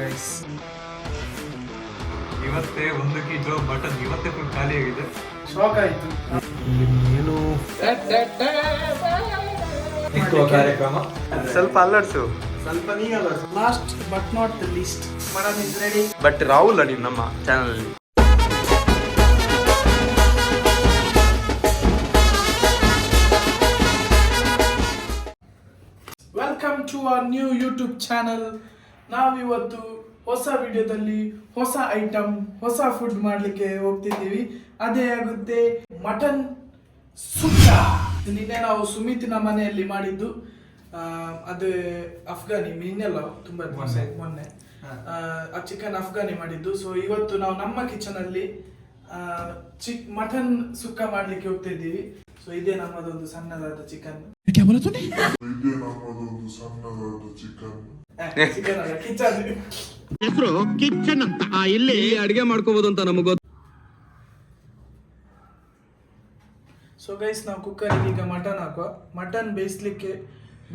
Guys. ಇವತ್ತೇ 1 kilo mutton ಇವತ್ತೇ full ಖಾಲಿ ಆಗಿದೆ. ಶಾಕ್ ಆಯ್ತು. ಏನು ಕಾರ್ಯಕ್ರಮ ಸ್ವಲ್ಪ ಅಲ್ಲಡ್ಸು, ಸ್ವಲ್ಪ ನೀ ಅಲ್ಲಡ್ಸು. Last but not the least, mutton is ready. But Rahul ಅಡಿ ನಮ್ಮ ಚಾನಲ್ ಅಲ್ಲಿ welcome to our new YouTube channel. ನಾವಿವತ್ತು ಹೊಸ ವಿಡಿಯೋದಲ್ಲಿ ಹೊಸ ಐಟಮ್, ಹೊಸ ಫುಡ್ ಮಾಡಲಿಕ್ಕೆ ಹೋಗ್ತಿದ್ದೀವಿ. ಅದೇ ಆಗುತ್ತೆ ಮಟನ್ ಸುಕ್ಕ. ನಿನ್ನೆ ನಾವು ಸುಮಿತಿನ ಮನೆಯಲ್ಲಿ ಮಾಡಿದ್ದು. ಅದು ಅಫ್ಘಾನಿ, ನಿನ್ನೆಲ್ಲ ತುಂಬ ಮೊನ್ನೆ ಆ ಚಿಕನ್ ಅಫ್ಘಾನಿ ಮಾಡಿದ್ದು. ಸೊ ಇವತ್ತು ನಾವು ನಮ್ಮ ಕಿಚನ್ ಅಲ್ಲಿ ಮಟನ್ ಸುಕ್ಕ ಮಾಡ್ಲಿಕ್ಕೆ ಹೋಗ್ತಿದ್ದೀವಿ. ಸೊ ಇದೇ ನಮ್ಮದೊಂದು ಸಣ್ಣದಾದ ಚಿಕನ್. ಹೆಸರು ಕಿಚನ್ ಅಂತ. ಇಲ್ಲಿ ಅಡಿಗೆ ಮಾಡ್ಕೋಬಹುದು ಅಂತ ನಮಗೆ ಗೊತ್ತು. ಸೊ ಗೈಸ್, ನಾವು ಕುಕ್ಕರಿಗೆ ಈಗ ಮಟನ್ ಹಾಕುವ. ಮಟನ್ ಬೇಯಿಸ್ಲಿಕ್ಕೆ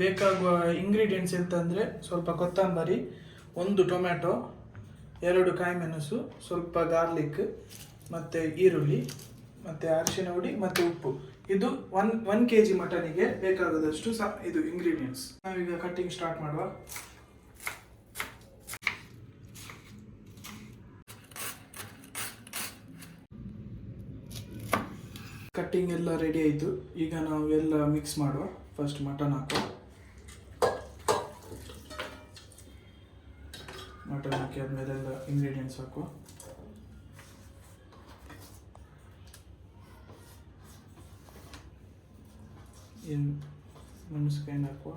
ಬೇಕಾಗುವ ಇಂಗ್ರೀಡಿಯೆಂಟ್ಸ್ ಎಂತಂದರೆ ಸ್ವಲ್ಪ ಕೊತ್ತಂಬರಿ, 1 ಟೊಮ್ಯಾಟೊ, 2 ಕಾಯಿ ಮೆಣಸು, ಸ್ವಲ್ಪ ಗಾರ್ಲಿಕ್, ಮತ್ತು ಈರುಳ್ಳಿ, ಮತ್ತು ಅರಿಶಿನ ಹುಡಿ ಮತ್ತು ಉಪ್ಪು. ಇದು 1 kg ಮಟನಿಗೆ ಬೇಕಾಗೋದಷ್ಟು ಇದು ಇಂಗ್ರೀಡಿಯೆಂಟ್ಸ್. ನಾವೀಗ ಕಟ್ಟಿಂಗ್ ಸ್ಟಾರ್ಟ್ ಮಾಡುವ. ಕಟ್ಟಿಂಗ್ ಎಲ್ಲ ರೆಡಿ ಆಯಿತು. ಈಗ ನಾವು ಎಲ್ಲ ಮಿಕ್ಸ್ ಮಾಡುವ. ಫಸ್ಟ್ ಮಟನ್ ಹಾಕುವ. ಮಟನ್ ಹಾಕಿ ಆದಮೇಲೆಲ್ಲ ಇಂಗ್ರೀಡಿಯೆಂಟ್ಸ್ ಹಾಕುವ. ಮೆಣಸಿನಕಾಯಿ ಹಾಕುವ.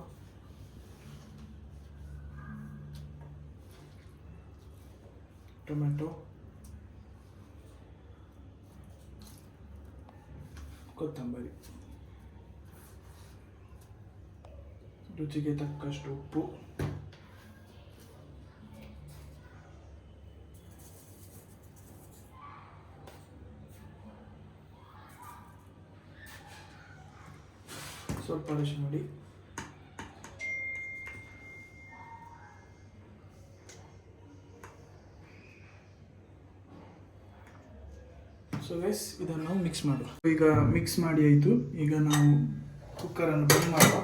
ಟೊಮೆಟೊ, ಕೊತ್ತಂಬರಿ, ರುಚಿಗೆ ತಕ್ಕಷ್ಟು ಉಪ್ಪು, ಸ್ವಲ್ಪ ಅರಿಶಿನ ಹುಡಿ, ಸೊ ಗೈಸ್ ಇದನ್ನು ನಾವು ಮಿಕ್ಸ್ ಮಾಡುವ. ಈಗ ಮಿಕ್ಸ್ ಮಾಡಿ ಆಯಿತು. ಈಗ ನಾವು ಕುಕ್ಕರನ್ನು ಬಂದ್ ಮಾಡುವ.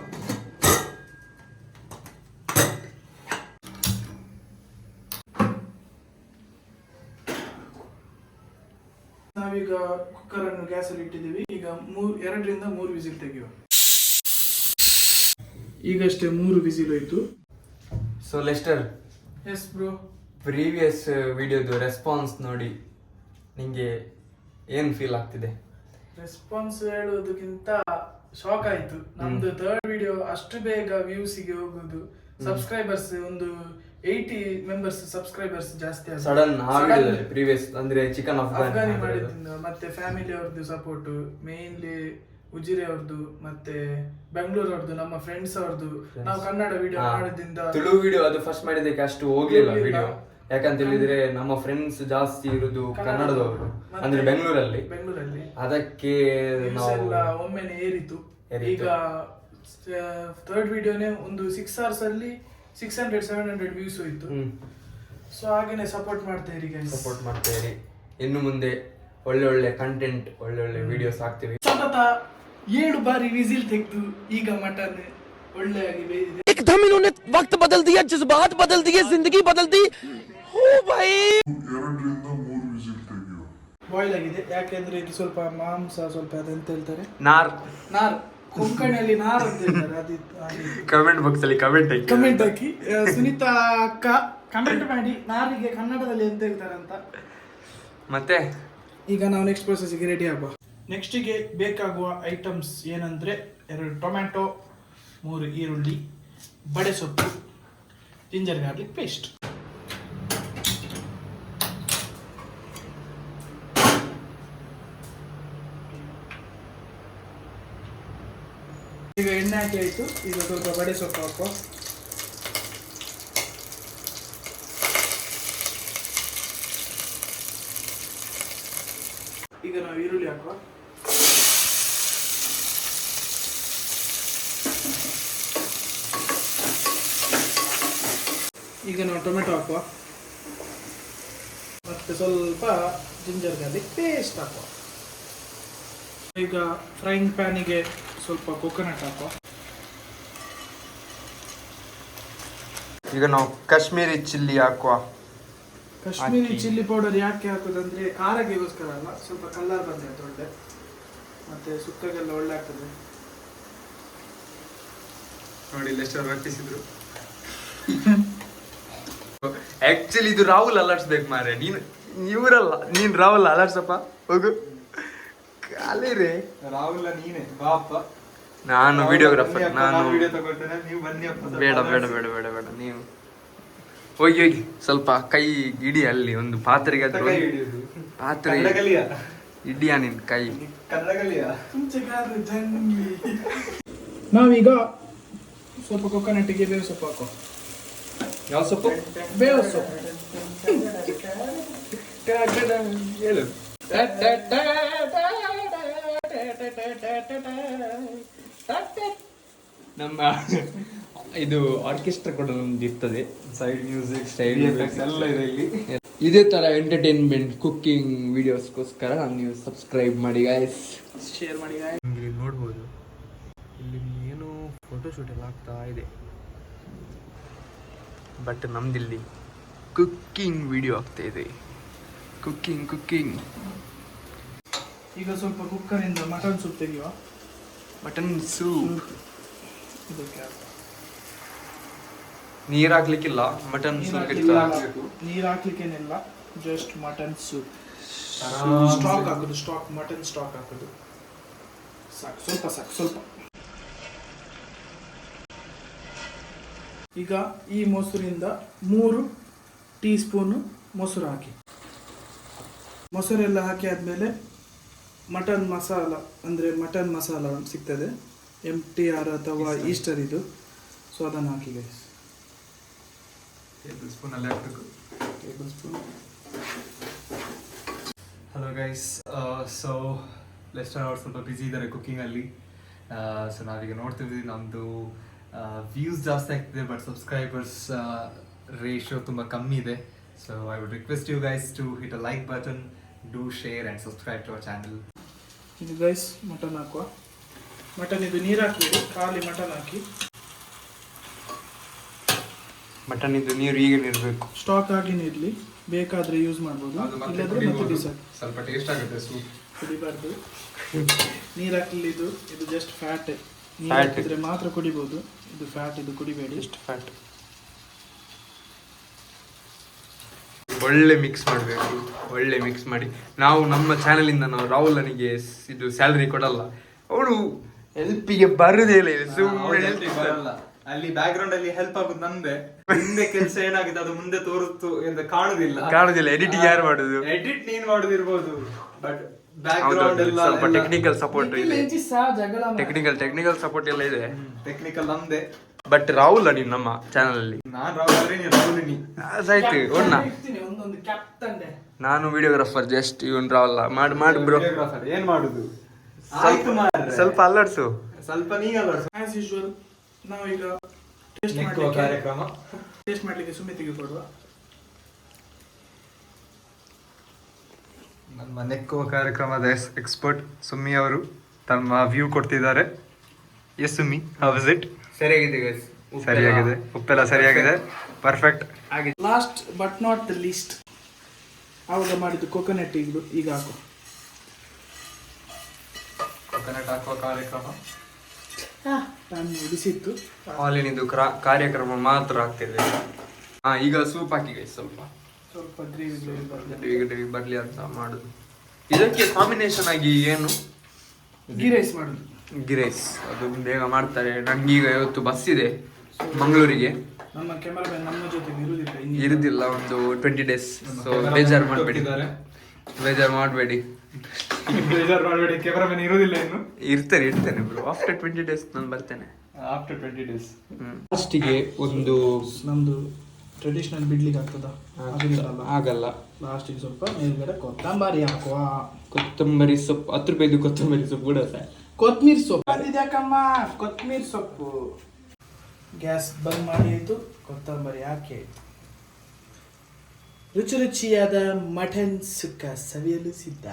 ನಾವೀಗ ಕುಕ್ಕರನ್ನು ಗ್ಯಾಸಲ್ಲಿ ಇಟ್ಟಿದ್ದೀವಿ. ಈಗ 2 ರಿಂದ 3 ವಿಸಿಲ್ ತೆಗೆಯುವ. ಈಗಷ್ಟೇ 3 ವಿಸಿಲ್ ಹೋಯ್ತು. So Lester, yes bro, previous ವಿಡಿಯೋದು ರೆಸ್ಪಾನ್ಸ್ ನೋಡಿ ನಿಂಗೆ ಏನ್ ಫೀಲ್ ಆಗ್ತಿದೆ? ರೆಸ್ಪಾನ್ಸ್ ಹೇಳೋದಕ್ಕಿಂತ ಶಾಕ್ ಆಯ್ತು. ನಮ್ದು 3rd ವಿಡಿಯೋ ಅಷ್ಟು ಬೇಗ ವ್ಯೂಸಿಗೆ ಹೋಗುದು. ಸಬ್ಸ್ಕ್ರೈಬರ್ಸ್ ಒಂದು 80 ಮೆಂಬರ್ಸ್ ಸಬ್ಸ್ಕ್ರೈಬರ್ಸ್ ಜಾಸ್ತಿ ಆಗಿದೆ ಸಡನ್ ಪ್ರೀವಿಯಸ್ ಅಂದ್ರೆ ಚಿಕನ್ ಅಫ್ಘಾನಿ ಮಾಡಿದ್ರಿಂದ. ಮತ್ತೆ ಫ್ಯಾಮಿಲಿ ಅವ್ರದ್ದು ಸಪೋರ್ಟ್, ಮೇನ್ಲಿ ಉಜಿರೆ ಅವ್ರದ್ದು, ಮತ್ತೆ ಬೆಂಗಳೂರು ಅವ್ರದ್ದು, ನಮ್ಮ ಫ್ರೆಂಡ್ಸ್ ಅವ್ರದ್ದು. ನಾವು ಕನ್ನಡ ವಿಡಿಯೋ ಮಾಡೋದ್ರಿಂದ ತುಳು ವಿಡಿಯೋ ಅದು ಫಸ್ಟ್ ಮಾಡಿದಕ್ಕೆ ಅಷ್ಟು ಹೋಗ್ಲಿಲ್ಲ ವಿಡಿಯೋ. ಯಾಕಂತ ಹೇಳಿದ್ರೆ ನಮ್ಮ ಫ್ರೆಂಡ್ಸ್ ಜಾಸ್ತಿ ಇರುದು ಕನ್ನಡದವರು, ಅಂದ್ರೆ ಬೆಂಗಳೂರಲ್ಲಿ. ಅದಕ್ಕೆ ಒಮ್ಮೆನೆ ಏರಿತು. ಈಗ 3rd ವಿಡಿಯೋನೇ ಒಂದು 6 hours ಅಲ್ಲಿ 600-700 ವ್ಯೂಸ್ ಹೋಯ್ತು. ಸೊ ಹಾಗೇನೆ ಸಪೋರ್ಟ್ ಮಾಡ್ತಾ ಇರಿ. ಇನ್ನು ಮುಂದೆ ಒಳ್ಳೆ ಒಳ್ಳೆ ಕಂಟೆಂಟ್, ಒಳ್ಳೆ ಒಳ್ಳೆ ವಿಡಿಯೋಸ್ ಹಾಕ್ತಿವಿ. ಸತತ 7 ಬಾರಿ ವಿಸಿಲ್ ತೆಗೆದು ಈಗ ಮಟನ್ ಒಳ್ಳೆಯಾಗಿ ಬೇಯಿಸಿದೆ. एकदम इन्होंने वक्त बदल दिया, जज्बात बदल दिए, जिंदगी बदल दी. ओ भाई 2 ರಿಂದ 3 ವಿಸಿಲ್ ತೆಗೆಯುವ. ಬಾಯ್ಲ್ ಆಗಿದೆ. ಯಾಕೆಂದ್ರೆ ಇದು ಸ್ವಲ್ಪ ಮಾಂಸ, ಸ್ವಲ್ಪ ಅದಂತ ಹೇಳ್ತಾರೆ ನಾರ್ ಕೊಂಕಣಿಯಲ್ಲಿ ನಾರ್ ಅಂತ ಹೇಳ್ತಾರೆ. ಅದು ಕಮೆಂಟ್ ಬಾಕ್ಸ್ ಅಲ್ಲಿ ಕಮೆಂಟ್ ಹಾಕಿ. ಸುನೀತಾ ಅಕ್ಕ ಕಮೆಂಟ್ ಮಾಡಿ ನಾರಿಗೆ ಕನ್ನಡದಲ್ಲಿ ಎಂತ ಹೇಳ್ತಾರೆ ಅಂತ. ಮತ್ತೆ ಈಗ ನಾವು ನೆಕ್ಸ್ಟ್ ಪ್ರೊಸೆಸ್ಗೆ ರೆಡಿ ಆಗುವ. ನೆಕ್ಸ್ಟಿಗೆ ಬೇಕಾಗುವ ಐಟಮ್ಸ್ ಏನಂದ್ರೆ 2 ಟೊಮ್ಯಾಟೊ, 3 ಈರುಳ್ಳಿ, ಬಡೆ ಸೊಪ್ಪು, ಜಿಂಜರ್ ಗಾರ್ಲಿಕ್ ಪೇಸ್ಟ್. ಈಗ ಎಣ್ಣೆ ಹಾಕಿ ಆಯಿತು. ಈಗ ಸ್ವಲ್ಪ ಬಡೆ ಸೊಪ್ಪು ಹಾಕುವ. ಈಗ ನಾವು ಈರುಳ್ಳಿ ಹಾಕುವ. ಈಗ ನಾವು ಟೊಮೆಟೊ ಹಾಕುವ. ಮತ್ತು ಸ್ವಲ್ಪ ಜಿಂಜರ್ ಗಾರ್ಲಿಕ್ ಪೇಸ್ಟ್ ಹಾಕುವ. ಈಗ ಫ್ರೈಯಿಂಗ್ ಪ್ಯಾನಿಗೆ ಸ್ವಲ್ಪ ಕೊಕೊನಟ್ ಹಾಕುವ. ಈಗ ನಾವು ಕಾಶ್ಮೀರಿ ಚಿಲ್ಲಿ ಹಾಕುವ. ಕಾಶ್ಮೀರಿ ಚಿಲ್ಲಿ ಪೌಡರ್ ಯಾಕೆ ಹಾಕೋದಂದ್ರೆ ಖಾರಗೆಗೋಸ್ಕರ ಅಲ್ಲ, ಸ್ವಲ್ಪ ಕಲರ್ ಬಂದ್ರೆ ಅದು ಒಳ್ಳೆ, ಮತ್ತೆ ಸುಕ್ಕಗೆಲ್ಲ ಒಳ್ಳೆ ಆಗ್ತದೆ. ನೋಡಿ ಎಷ್ಟು ರಟ್ಟಿಸಿದ್ರು. ಆಕ್ಚುಲಿ ಇದು ರಾಹುಲ್ ಅಲರ್ಟ್ಸ್ಬೇಕು ಮಾರೆ, ಇವರಲ್ಲ, ನೀನ್ ರಾಹುಲ್ ಅಲರ್ಟ್ಸಪ್ಪ ಹೋಗು ಕಾಲಿರೇ. ರಾಹುಲ್ ನೀನೆ ಬಾಪ, ನಾನು ವಿಡಿಯೋಗ್ರಾಫರ್, ನಾನು ವಿಡಿಯೋ ತಗೊಳ್ತೇನೆ, ನೀವು ಬನ್ನಿ ಅಪ್ಪ. ಬೇಡ ಬೇಡ ಬೇಡ ಬೇಡ ಬೇಡ, ನೀವು ಹೋಗಿ ಹೋಗಿ ಸ್ವಲ್ಪ ಕೈ ಇಡಿ ಅಲ್ಲಿ ಒಂದು ಪಾತ್ರೆಗೆ ಆದ್ರೂ ಕೈ ಹಿಡಿಯುದು. ಪಾತ್ರೆ ಕನ್ನಡ ಕಲಿಯ, ಇಡಿಯಾ ನಿನ್ ಕೈ. ಕನ್ನಡ ಕಲಿಯ. ನಾವೀಗ ಸ್ವಲ್ಪ ಕೊಕೊನಟ್ಟಿಗೆ ಬೇವು ಸೊಪ್ಪು ಹಾಕೋ. ಯಾವ ಸೊಪ್ಪು? ಬೇವು ಸೊಪ್ಪು. ಹೇಳು. ನಮ್ಮ ಇದು ಆರ್ಕೆಸ್ಟ್ರಾ ಕೂಡ ನಮ್ದು ಇರ್ತದೆ, ಸೈಡ್ ಮ್ಯೂಸಿಕ್, ಸೈಡ್ ಎಲ್ಲ ಇದೆ ಇಲ್ಲಿ. ಇದೇ ತರ ಎಂಟರ್ಟೈನ್ಮೆಂಟ್ ಕುಕ್ಕಿಂಗ್ ವಿಡಿಯೋಸ್ಗೋಸ್ಕರ ನೀವು ಸಬ್ಸ್ಕ್ರೈಬ್ ಮಾಡಿ ಗೈಸ್, ಶೇರ್ ಮಾಡಿ. ಇಲ್ಲಿ ನೋಡ್ಬೋದು, ಇಲ್ಲಿ ಏನು ಫೋಟೋಶೂಟ್ ಎಲ್ಲ ಆಗ್ತಾ ಇದೆ, ಬಟ್ ನಮ್ದಿಲ್ಲಿ ಕುಕ್ಕಿಂಗ್ ವಿಡಿಯೋ ಆಗ್ತಾ ಇದೆ. Cooking cooking. ಈಗ ಸ್ವಲ್ಪ ಕುಕ್ಕರಿಂದ ಮಟನ್ ಸೂಪ್ ತೆಗೆಯುವ. Mutton soup. ಇದಕ್ಕೆ ಹಾಕುವ. ನೀರ್ ಹಾಕ್ಲಿಕ್ಕಿಲ್ಲ, ಮಟನ್ ಸೂಪ್ ನೀರು ಹಾಕ್ಲಿಕ್ಕೇನಿಲ್ಲ, ಜಸ್ಟ್ ಮಟನ್ ಸೂಪ್. ಸ್ಟಾಕ್ ಹಾಕೋದು, ಸ್ಟಾಕ್, ಮಟನ್ ಸ್ಟಾಕ್ ಹಾಕೋದು ಸಾಕು, ಸ್ವಲ್ಪ ಸಾಕು, ಸ್ವಲ್ಪ. ಈಗ ಈ ಮೊಸರಿಂದ 3 ಟೀ ಸ್ಪೂನು ಮೊಸರು ಹಾಕಿ. ಮೊಸರೆಲ್ಲ ಹಾಕಿ ಆದಮೇಲೆ ಮಟನ್ ಮಸಾಲ, ಅಂದರೆ ಮಟನ್ ಮಸಾಲ ಸಿಗ್ತದೆ, MTR ಅಥವಾ ಈಸ್ಟರ್ ಇದು, ಸೊ ಅದನ್ನು ಹಾಕಿ ಗೈಸ್. ಟೇಬಲ್ ಸ್ಪೂನ್ ಅಲ್ಲಿ ಹಾಕ್ಬೇಕು. Table spoon. Hello guys, so lesser ಅವ್ರು ಸ್ವಲ್ಪ ಬ್ಯುಸಿ ಇದ್ದಾರೆ ಕುಕ್ಕಿಂಗಲ್ಲಿ. ಸೊ ನಾವೀಗ ನೋಡ್ತಿದ್ವಿ, ನಮ್ಮದು ವ್ಯೂಸ್ ಜಾಸ್ತಿ ಆಗ್ತಿದೆ, ಬಟ್ ಸಬ್ಸ್ಕ್ರೈಬರ್ಸ್ ರೇಷಿಯೋ ತುಂಬ ಕಮ್ಮಿ ಇದೆ. So I would request you guys to hit a like button, do share and subscribe to our channel. ಇದು ಗೈಸ್ ಮಟನ್ ಹಾಕುವ. ಮಟನ್ ಇದು ನೀರು ಹಾಕಬೇಡಿ, ಖಾಲಿ ಮಟನ್ ಹಾಕಿ. ಮಟನ್ ಇದು ನೀರು ಈಗ ಇರಬೇಕು, ಸ್ಟಾಕ್ ಆಗಿನೇ ಇರಲಿ, ಬೇಕಾದರೆ ಯೂಸ್ ಮಾಡ್ಬೋದು, ಇಲ್ಲದ್ರೆ ಮತ್ತೆ ಬಿಸಾಕಿ. ಸ್ವಲ್ಪ ಟೇಸ್ಟ್ ಆಗುತ್ತೆ ಸೂಪ್. ಕುಡಿಬಾರ್ದು, ನೀರು ಹಾಕಲಿ. ಇದು ಜಸ್ಟ್ ಫ್ಯಾಟ್, ನೀರು Fat. ಹಾಕಿದ್ರೆ ಮಾತ್ರ ಕುಡಿಬೋದು, ಇದು ಫ್ಯಾಟ್, ಇದು ಕುಡಿಬೇಡಿ. ಎಷ್ಟು ಫ್ಯಾಟ್. ಒಳ್ಳೆ ಮಿಕ್ಸ್ ಮಾಡಬೇಕು, ಒಳ್ಳೆ ಮಿಕ್ಸ್ ಮಾಡಿ. ನಾವು ನಮ್ಮ ಚಾನಲಿಂದ ನಾವು ರಾಹುಲನಿಗೆ ಇದು ಸ್ಯಾಲರಿ ಕೊಡಲ್ಲ, ಅವಳು ಹೆಲ್ಪಿಗೆ ಬರುದೇ ಇಲ್ಲ, ಸುಮ್ಮನೆ ಬರಲ್ಲ. ಅಲ್ಲಿ ಬ್ಯಾಕ್ ಗ್ರೌಂಡ್ ಅಲ್ಲಿ ಹೆಲ್ಪ್ ಆಗುದು ನಂದೆ, ಹಿಂದೆ ಕೆಲಸ ಏನಾಗಿದೆ ಅದು ಮುಂದೆ ತೋರುತ್ತು ಅಂತ ಕಾಣುದಿಲ್ಲ. ಎಡಿಟಿಂಗ್ ಯಾರು ಮಾಡುದು? ಎಡಿಟ್ ನೀನ್ ಮಾಡುದಿರ್ಬೋದು, ಬಟ್ ಬ್ಯಾಕ್ ಹೌದು, ಗ್ರೌಂಡ್ ಎಲ್ಲ ಸ್ವಲ್ಪ ಟೆಕ್ನಿಕಲ್ ಸಪೋರ್ಟ್ ಇದೆ, ಜಗಳ ಟೆಕ್ನಿಕಲ್ ಸಪೋರ್ಟ್ ಎಲ್ಲ ಇದೆ, ಟೆಕ್ನಿಕಲ್ ನಂದೆ. ಬಟ್ ರಾಹುಲ್ ನೀನು ನಮ್ಮ ಚಾನಲ್ ಅಲ್ಲಿ. ನಾನ್ ರಾಹುಲ್ ನೀನ್ ರಾಹುಲ್ ನೀ. ಆಯ್ತು ಒಣ್ಣ, ಒಂದೊಂದು ಕ್ಯಾಪ್ಟನ್. ನಾನು ವಿಡಿಯೋಗ್ರಾಫರ್, ಜಸ್ಟ್ ಇವನ್ ರಾಹುಲ್ ಮಾಡಿ ಬ್ರೋ. ವಿಡಿಯೋಗ್ರಾಫರ್ ಏನ್ ಮಾಡುದು? ಆಯ್ತು ಮಾರ್ರೆ. ಸ್ವಲ್ಪ ಅಲ್ಲಾಡ್ಸು. ಸ್ವಲ್ಪ ನೀಗಲ್ಲ ಆಸ್ ಯೂಶುವಲ್ ನಾವೀಗ ಟೇಸ್ಟ್ ನೆಕ್ಕುವ ಕಾರ್ಯಕ್ರಮ. ಮಾಡಲಿಕ್ಕೆ ಸುಮಿತಿಗೆ ಕೊಡುವ. ನಮ್ಮ ನೆಕ್ಕುವ ಕಾರ್ಯಕ್ರಮದ ಎಕ್ಸ್ಪರ್ಟ್ ಸುಮ್ಮಿ ಅವರು ತಮ್ಮ ವ್ಯೂ ಕೊಡ್ತಿದ್ದಾರೆ. Yes Summi, how is it? ಸರಿಯಾಗಿದೆ ಗೈಸ್, ಸರಿಯಾಗಿದೆ, ಉಪ್ಪೆಲ್ಲ ಸರಿಯಾಗಿದೆ, perfect. Last but not the least, ಆವಾಗ ಮಾಡಿದ್ದು ಕೊಕೊನಟ್ ಈಗ ಹಾಕು. ಕೊಕೊನಟ್ ಹಾಕುವ ಕಾರ್ಯಕ್ರಮ ನಾನು ಬಿಸಿತ್ತು. ಹಾಲಿನಿಂದು ಕಾರ್ಯಕ್ರಮ ಮಾತ್ರ ಆಗ್ತಿದೆ. ಈಗ ಸೂಪ್ ಹಾಕಿ ಗೈಸ್, ಸ್ವಲ್ಪ ಗ್ರೇವಿ ಬರ್ಲಿ ಅಂತ ಮಾಡುದು. ಇದಕ್ಕೆ ಕಾಂಬಿನೇಷನ್ ಆಗಿ ಏನು? ಗೀ ರೈಸ್ ಮಾಡುದು. ಗೀ ರೈಸ್ ಅದು ಬೇಗ ಮಾಡ್ತಾರೆ. ನಂಗೀಗ ಇವತ್ತು ಬಸ್ ಇದೆ ಮಂಗಳೂರಿಗೆ, ನಮ್ಮ ಕ್ಯಾಮರಾಮನ್ ನಮ್ಮ ಜೊತೆಗೆ ಇರುದಿಲ್ಲ ಒಂದು 20 days. ಸೊ ಬೇಜಾರು ಮಾಡಬೇಡಿ. ಬೇಜಾರು ಮಾಡಬೇಡಿ, ಕ್ಯಾಮರಾಮನ್ ಇರೋದಿಲ್ಲ ಇನ್ನು. ಇರ್ತೇನೆ ಬ್ರೋ, ಆಫ್ಟರ್ 20 days ನಾನು ಬರ್ತೇನೆ. After 20 days. ಲಾಸ್ಟಿಗೆ ಒಂದು ನಮ್ದು ಟ್ರೆಡಿಷನಲ್ ಬಿಡ್ಲಿಕ್ಕೆ ಆಗ್ತದ? ಆಗಲ್ಲ. ಲಾಸ್ಟಿಗೆ ಸ್ವಲ್ಪ ಮೇಲ್ಗಡೆ ಕೊತ್ತಂಬರಿ ಹಾಕುವ. ಕೊತ್ತಂಬರಿ ಸೊಪ್ಪು 10 ರೂಪಾಯಿದು ಕೊತ್ತಂಬರಿ ಸೊಪ್ಪು ಕೂಡ ಸರ್. ಕೊತ್ಮೀರಿ ಸೊಪ್ಪು ಅದಿದ್ಯಾಕಮ್ಮ? ಕೊತ್ಮೀರಿ ಸೊಪ್ಪು. ಗ್ಯಾಸ್ ಬಂದ್ ಮಾಡಿ ಆಯ್ತು, ಕೊತ್ತಂಬರಿ ಹಾಕಿ ಆಯ್ತು. ರುಚಿ ರುಚಿಯಾದ ಮಟನ್ ಸುಕ್ಕ ಸವಿಯಲು ಸಿದ್ಧ.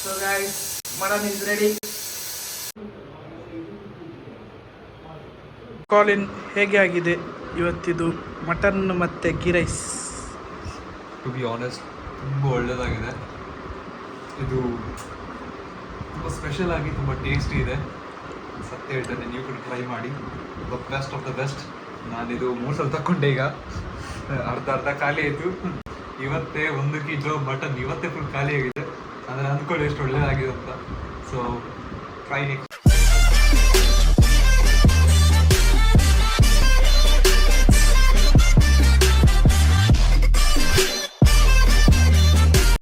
So guys, mutton is ready. Colin, ಹೇಗೆ ಆಗಿದೆ ಇವತ್ತಿದು ಮಟನ್ ಮತ್ತೆ ghee rice? To be honest ತುಂಬ ಒಳ್ಳೆಯದಾಗಿದೆ. ಇದು ತುಂಬ ಸ್ಪೆಷಲ್ ಆಗಿ ತುಂಬ ಟೇಸ್ಟಿ ಇದೆ. ಸತ್ಯ ಹೇಳ್ತೇನೆ, ನೀವು ಕೂಡ ಟ್ರೈ ಮಾಡಿ. The best of the best. ನಾನಿದು 3 ಸಲ ತಗೊಂಡೆ, ಈಗ ಅರ್ಧ ಖಾಲಿ ಆಯಿತು. ಇವತ್ತೇ 1 ಕಿಲೋ ಮಟನ್ ಇವತ್ತೇ ಫುಲ್ ಖಾಲಿ ಆಗಿದೆ. ಅಂದರೆ ಅಂದ್ಕೊಳ್ಳಿ ಎಷ್ಟು ಒಳ್ಳೆಯದಾಗಿದೆ ಅಂತ. So try next.